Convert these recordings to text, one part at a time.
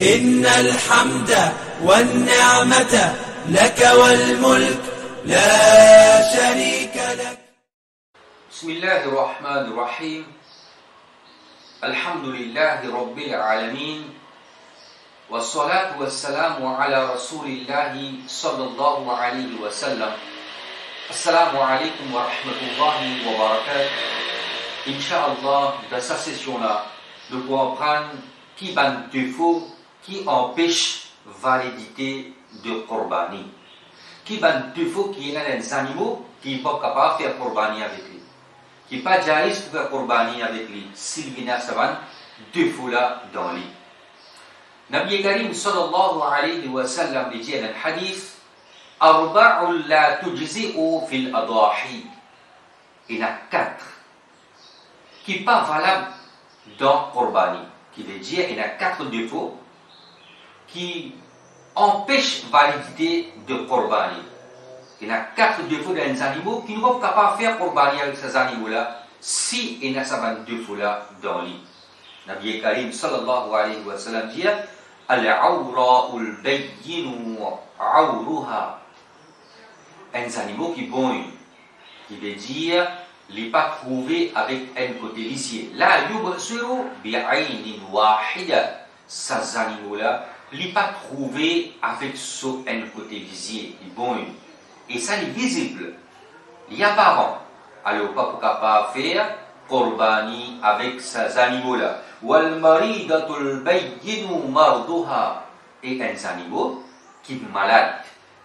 إن الحمد والنعمة لك والملك لا شريك لك. بسم الله الرحمن الرحيم. الحمد لله رب العالمين، والصلاة والسلام على رسول الله صلى الله عليه وسلم. Assalamu alaikum wa rahmatullahi wa barakatuh. Inch'Allah, dans cette session-là, nous pourrons prendre qui ban défaut qui empêche validité de Qurbani. Qui ban défaut qui est dans les animaux qui ne sont pas capables de faire Qurbani avec lui. Qui n'est pas jaïs pour faire Qurbani avec lui. S'il vient à ce défaut-là dans lui. Nabi Karim sallallahu alayhi wa sallam dit dans le hadith, Arba'u la tujzi'u fil adahi. Il y en a 4 qui ne sont pas valables dans Qurbani. Qui veut dire il y en a 4 défauts qui empêchent validité de Qurbani. Il y en a 4 défauts dans les animaux qui ne vont pas capables de faire Qurbani avec ces animaux-là si il y a ces défauts-là dans lui. Nabi Karim sallallahu alayhi wa sallam dit Al-awra'ul bayyinu awruha. Un animal qui bon, qui veut dire il pas trouvé avec un côté lisier. La yubsiru bi'aynin wahida. Ces animaux-là, il pas trouvé avec un côté lisier. Il bon. Et ça est visible. Il y a apparent. Alors pas pour capable faire Qurbani avec ces animaux-là. Wal maridatul bayyinu marduha. Et un animal qui est malade.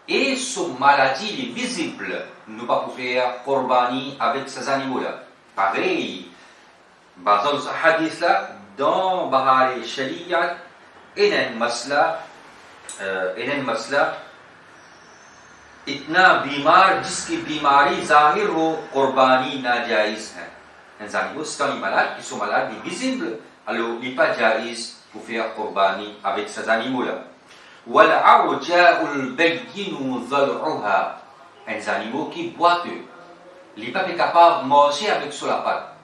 Et son maladie est visible. Nous ne pouvons pas faire Qurbani avec ces animaux-là. Pareil, dans ce hadith-là, dans Bahar Shariat, il y a une masla, itna bimar, jiski bimari zahir ho Qurbani na jaiz hai. Les animaux, c'est quand ils sont malades, ils sont malades, ils sont visibles, alors il n'est pas jaiz pour faire Qurbani avec ces animaux-là. Wal-awja'ul bayyinu dhal'uha. Un animal qui boiteux. Il n'est pas capable de manger avec sur la patte.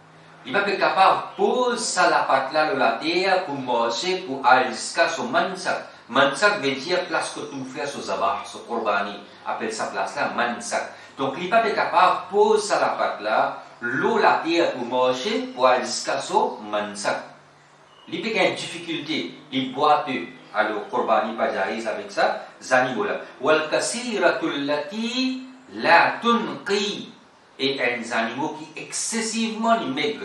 Il n'est pas capable de poser la patte là dans la terre pour manger, pour aller jusqu'à son mansak. Mansak veut dire place que tu fais sur Zabah, sur Qurbani. Appelle sa place là mansak. Donc il n'est pas capable de poser la patte là, l'eau la terre pour manger, pour aller jusqu'à son mansak. Il n'y a pas de difficulté. Il est boiteux. Alors, Qurbani pas jaïz avec ça, animaux-là. Wal kasiratul lati la tunqi. Et un animal qui est excessivement maigre,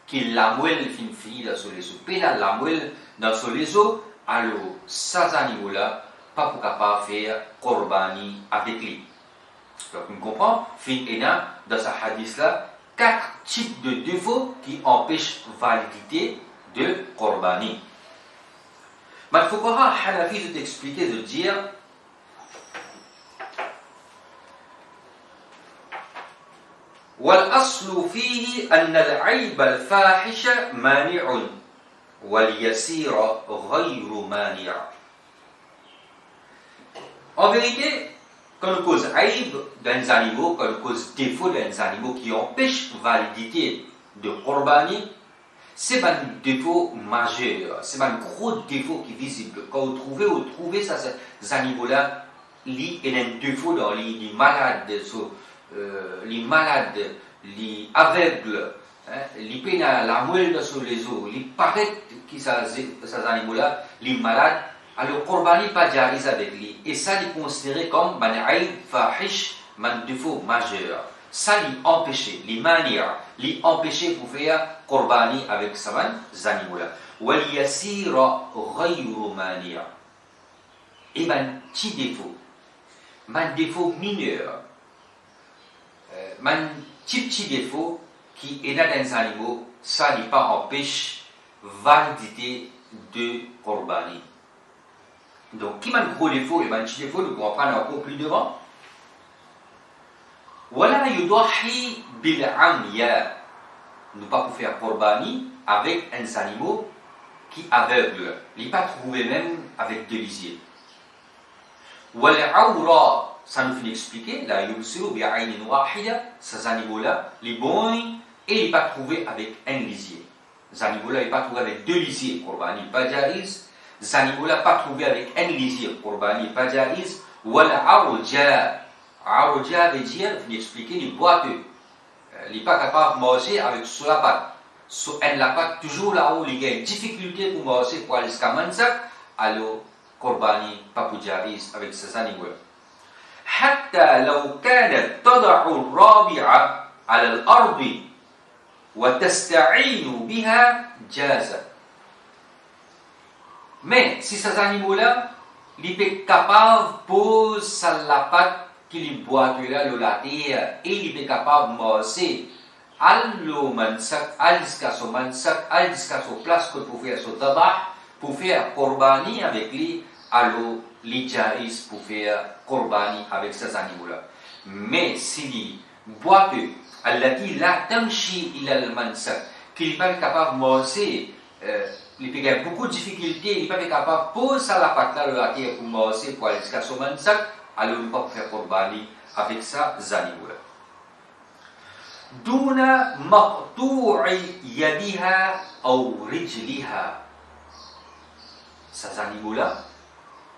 qui la moelle fin fille sur les os, pénal la moelle dans sur les os, alors, ces animaux-là, pas pour capable faire Qurbani avec lui. Donc, on comprend, fin ena, dans ce hadith-là, 4 types de défauts qui empêchent validité de Qurbani. Mais il faut qu'on a Hanafi de t'expliquer, de dire والأصل فيه أن العيب الفاحش مانع واليسير غير مانع. En vérité, quand on cause aïb dans les animaux, quand on cause défaut dans les animaux qui empêchent validité de Qurbani, c'est un défaut majeur, c'est un gros défaut qui est visible. Quand vous trouvez ces animaux-là, il y a un défaut dans les malades, les malades, les aveugles, les peines à la moelle sur les os, les paraît que ces animaux-là, les malades, alors Qurbani pas jaïz avec lui. Et ça, il est considéré comme un aïb fahish, un défaut majeur. Ça, il empêché, les manières, les empêcher pour faire Qurbani avec ces animaux-là. Wal yasira ghayru mania. Et un petit défaut, un défaut mineur, un petit défaut qui est dans les animaux, ça n'est pas empêche validité de Qurbani. Donc, qui a un gros défaut et un petit défaut, nous pourrons prendre encore plus devant. Wala yudahi bil amya. Ne pas pour faire Qurbani avec un animal qui aveugle. Il n'est pas trouvé même avec deux lisiers. Wal awra, ça nous fait expliquer, la yubsiru bi'aynin wahida, ces animaux-là, les bons, et il n'est pas trouvé avec un lisier. Ces animaux-là, il n'est pas trouvé avec deux lisiers. Qurbani pas jaïz les animaux-là pas trouver avec un lisier, Qurbani, pas jaiz, ou l'arja. Arja veut dire, je vais expliquer, les boiteux. Il n'est pas capable de manger avec sur la patte. Sur la patte, toujours là où il y a une difficulté pour manger pour aller jusqu'à Mansak, alors Qurbani, pas pour jaiz avec ces animaux-là. حتى لو كانت تضع الرابعة على الأرض وتستعين بها جاز. Mais si ces animaux-là, ils sont capables de poser la patte qu'ils boivent là, la terre, et ils sont capables de manger allo mansak, jusqu'à son mansak, jusqu'à son place que pour faire son tabac, pour faire Qurbani avec lui, allo les jaiz pour faire Qurbani avec ces animaux-là. Mais s'il boit que allati la tamshi ila al-mansak, qu'il n'est pas capable de manger, il a beaucoup de difficultés, il n'est pas capable de poser la patte là, la terre pour manger, pour aller jusqu'à son mansak, alors il ne peut pas faire Qurbani avec ces animaux-là. Duna maqtu'i yadiha ou rijliha. Ces animaux-là,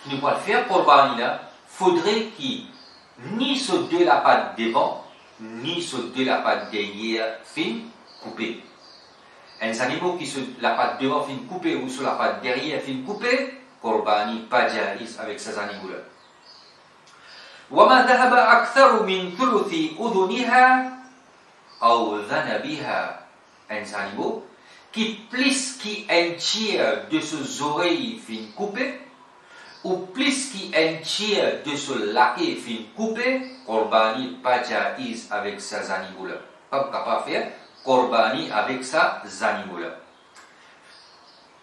qui ne peuvent faire Qurbani là, faudrait qu'ils ni sur de la patte devant, ni sur de la patte derrière fin coupée. Un animal qui sur la patte devant fin coupée ou sur la patte derrière fin coupée, Qurbani pas jaiz avec ces animaux-là. وما ذهب أكثر من ثلث أذنها أو ذنبها. Un animal qui plus qu'un tiers de ses oreilles fin coupées, ou plus qu'un tiers de ce laquais fin coupé, Qurbani pas jaiz avec ces animaux-là. Pas capable de faire Qurbani avec ces animaux-là.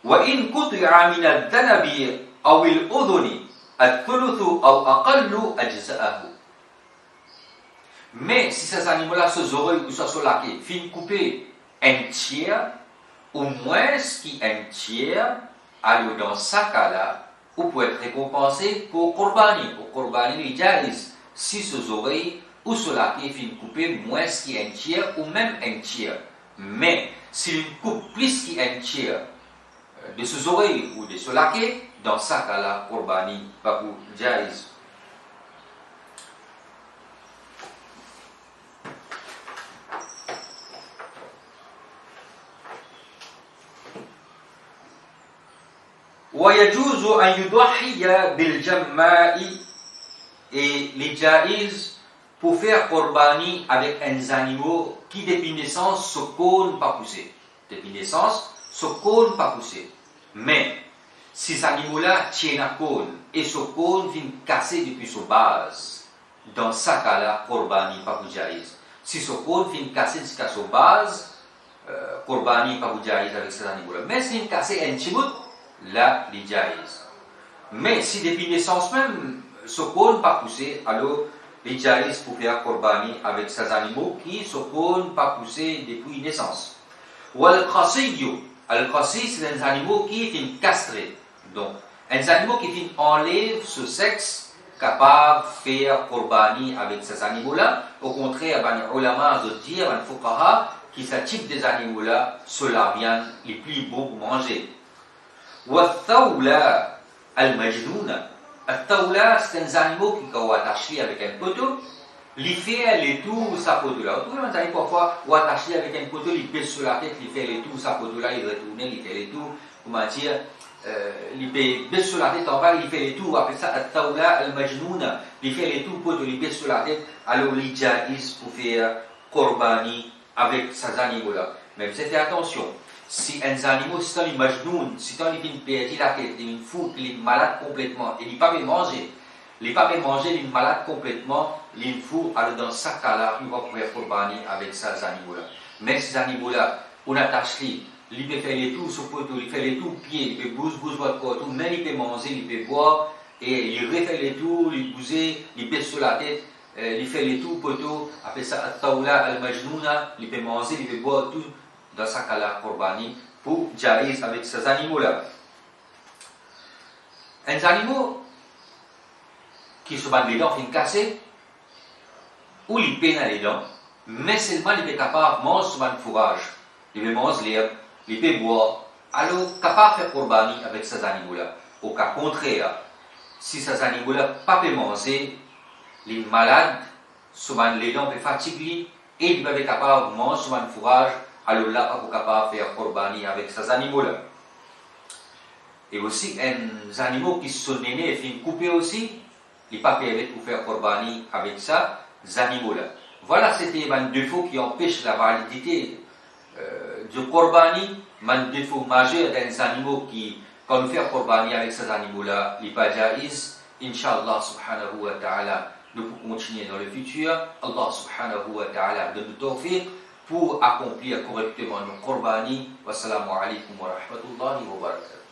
وإن قطع من الذنب أو الأذن الثلث أو أقل أجزأه. Mais si ces animaux-là, ces oreilles ou ces laquais fin coupé un tiers, ou moins qu'un tiers, alors dans ce cas-là, ou pour être récompensé pour Qurbani. Pour Qurbani, il jaiz si ses oreilles ou ce laquais fin coupé moins qu'un tiers ou même un tiers. Mais s'il coupe plus qu'un tiers de ses oreilles ou de ce laquais, dans ce cas-là, Qurbani pas pour jaiz. ويجوز أن يضحي بالجماء. Et les jaiz pour faire Qurbani avec un animal qui depuis naissance se cône pas poussé. Depuis naissance se cône pas poussé. Mais si ces animaux-là tiennent à cône et ce cône vient casser depuis sa base, dans ce cas-là, Qurbani pas pour jaiz. Si ce cône vient casser jusqu'à sa base, Qurbani pas pour jaiz avec ces animaux-là. Mais s'il vient casser un petit bout, là, les jaiz. Mais si depuis naissance même, ce cône pas poussé, alors les jaiz pour faire Qurbani avec ces animaux qui se cône pas poussé depuis naissance. Ou al-qasiyyu. Al-qasi, c'est un animal qui est castré. Donc, un animal qui enlève ce sexe capable de faire Qurbani avec ces animaux-là. Au contraire, les ulama de dire, les fuqaha, qui ce type des animaux-là, c'est la viande les plus beaux pour manger. والثولة المجنونة. الثولة c'est un animal qui est attaché avec un poteau, il fait les tours sa poteau-là. Vous avez parfois attaché avec un poteau, il pèse sur la tête, il fait les tours sa poteau-là, il retourne, il fait les tours, comment dire, il pèse sur la tête en bas, il fait les tours, après ça, الثولة المجنونة, il fait les tours poteau, il pèse sur la tête, alors il jaiz pour faire Qurbani avec ces animaux-là. Mais vous faites attention. Si un animal, si on est majnoun, si on est perdu la tête, il est fou, il est malade complètement, il n'est pas bien manger, il n'est pas bien manger, il est malade complètement, il est fou, alors dans ce cas-là, il va pouvoir Qurbani avec ces animaux-là. Mais ces animaux-là, on attache il peut faire les tours sur le poteau, il fait les tours pieds, il peut bouger votre poteau, même il peut manger, il peut boire, et il refait les tours, il bouger, il pèse sur la tête, il fait les tours poteau, après ça, al-tawla al-majnouna, il peut manger, il peut boire tout. Dans ce cas-là, Qurbani pour jaiz avec ces animaux-là. Un animal qui se bat les dents, fin cassé, ou il peine les dents, mais seulement il est capable de manger souvent le fourrage, il peut manger l'herbe, il peut boire, alors capable de faire Qurbani avec ces animaux-là. Au cas contraire, si ces animaux-là pas pu manger, les malades, souvent les dents peuvent fatiguer et ils peuvent être capables de manger souvent fourrage, alors là, ils sont capables de faire corbani avec ces animaux-là. Et aussi, les animaux qui sont nés et finissent coupés aussi, ils ne peuvent pas permettre de faire corbani avec ça, ces animaux-là. Voilà, c'était un défaut qui empêche la validité du corbani, un défaut majeur des animaux qui, quand nous faisons corbani avec ces animaux-là, il n'est pas jaïs. Inch'Allah subhanahu wa ta'ala, nous pouvons continuer dans le futur. Allah subhanahu wa ta'ala donne nous tawfiq pour accomplir correctement nos corbani. Wassalamu alaikum wa rahmatullahi wa barakatuh.